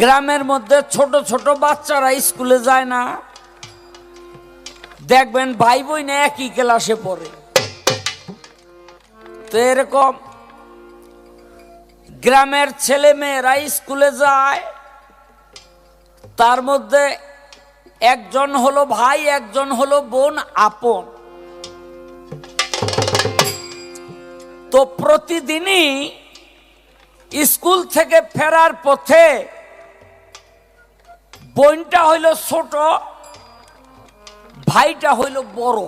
গ্রামের মধ্যে ছোট ছোট বাচ্চারা স্কুলে যায় না, দেখবেন ভাই বোন একই ক্লাসে পড়ে। তো এরকম গ্রামের ছেলে মেয়েরা স্কুলে যায়, তার মধ্যে একজন হলো ভাই, একজন হলো বোন আপন। তো প্রতিদিনই স্কুল থেকে ফেরার পথে বোনটা হইল ছোট, ভাইটা হইল বড়।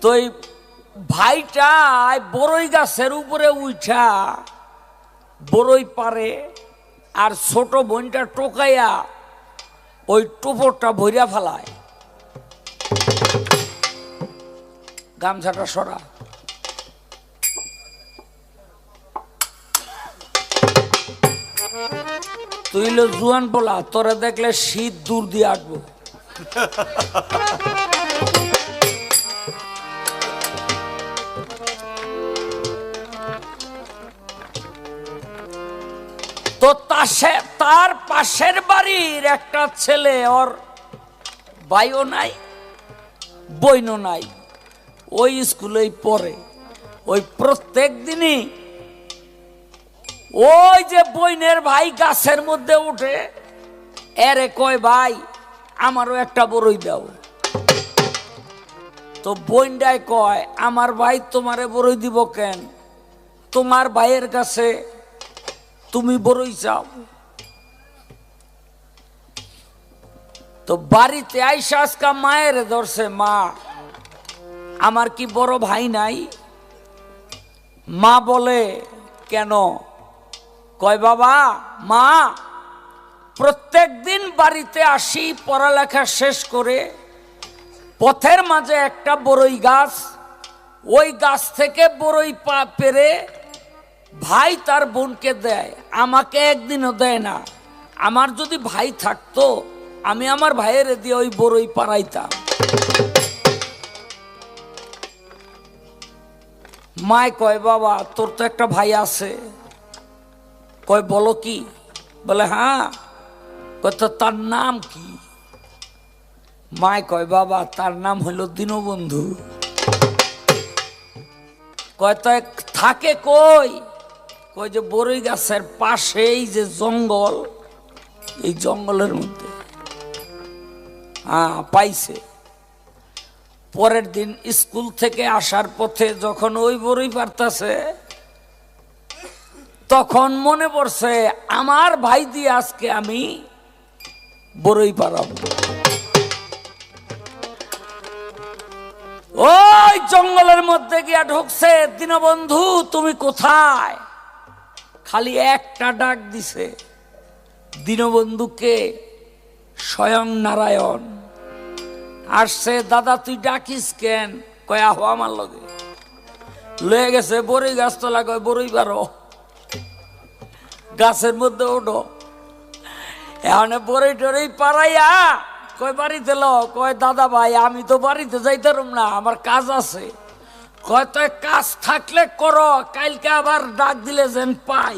তো এই ভাইটা বড়ই গাছের উপরে উঠা বড়ই পারে, আর ছোট বোনটা টোকাইয়া ওই টোপরটা ভরিয়া ফেলায়। গামছাটা সরা। তুই হলো জুয়ান পোলা, তোরে দেখলে শীত দূর দিয়ে আসবো। তো তার পাশের বাড়ির একটা ছেলে, ওর ভাইও নাই বইনও নাই, ওই স্কুলেই পড়ে। ওই প্রত্যেক দিনই ওই যে বইনের ভাই গাছের মধ্যে উঠে, এরে কয় ভাই আমারও একটা বড়ই দাও। তো বইনটাই কয় আমার ভাই তোমারে বড়ই দিব কেন, তোমার ভাইয়ের কাছে তুমি বড়ই চাও। তো বাড়িতে আইসা আজকা মায়ের ধরছে, মা আমার কি বড় ভাই নাই? মা বলে কেন? কয় বাবা মা প্রত্যেক দিন বাড়িতে আসি পড়ালেখা শেষ করে, পথের মাঝে একটা বড়ই গাছ, ওই গাছ থেকে বড়ই পেরে ভাই তার বোনকে দেয়, আমাকে একদিনও দেয় না। আমার যদি ভাই থাকতো আমি আমার ভাইয়ের দিয়ে ওই বড়ই পাড়াইতাম। মায় কয় বাবা তোর তো একটা ভাই আছে। কয় বলো কি? বলে হ্যাঁ। কয় তো তার নাম কি? মায় কয় বাবা তার নাম হইল দীনবন্ধু। কয় তো থাকে কই? কয় যে বড়ই গাছের পাশেই যে জঙ্গল, এই জঙ্গলের মধ্যে। হ্যাঁ পাইছে। পরের দিন স্কুল থেকে আসার পথে যখন ওই বড়ই পারতাছে, তখন মনে পড়ছে আমার ভাই দিয়ে আজকে আমি বড়ই পারাবো। ওই জঙ্গলের মধ্যে গিয়া ঢুকছে। দীনবন্ধু তুমি কোথায়? খালি একটা ডাক দিছে। দীনবন্ধুকে স্বয়ং নারায়ণ আসছে। দাদা তুই ডাকিস কেন? কয় আহো আমার লগে। লয়ে গেছে বড়ই গাছ তোলা। কয় বড়ই পারো, গাছের মধ্যে ওঠো। এখন বড়ই টড়ই পারাইয়া কয় বাড়িতে লো। কয় দাদা ভাই আমি তো বাড়িতে যাইতাম না, আমার কাজ আছে। কয় তো কাজ থাকলে করো, কালকে আবার ডাক দিলে যেন পাই।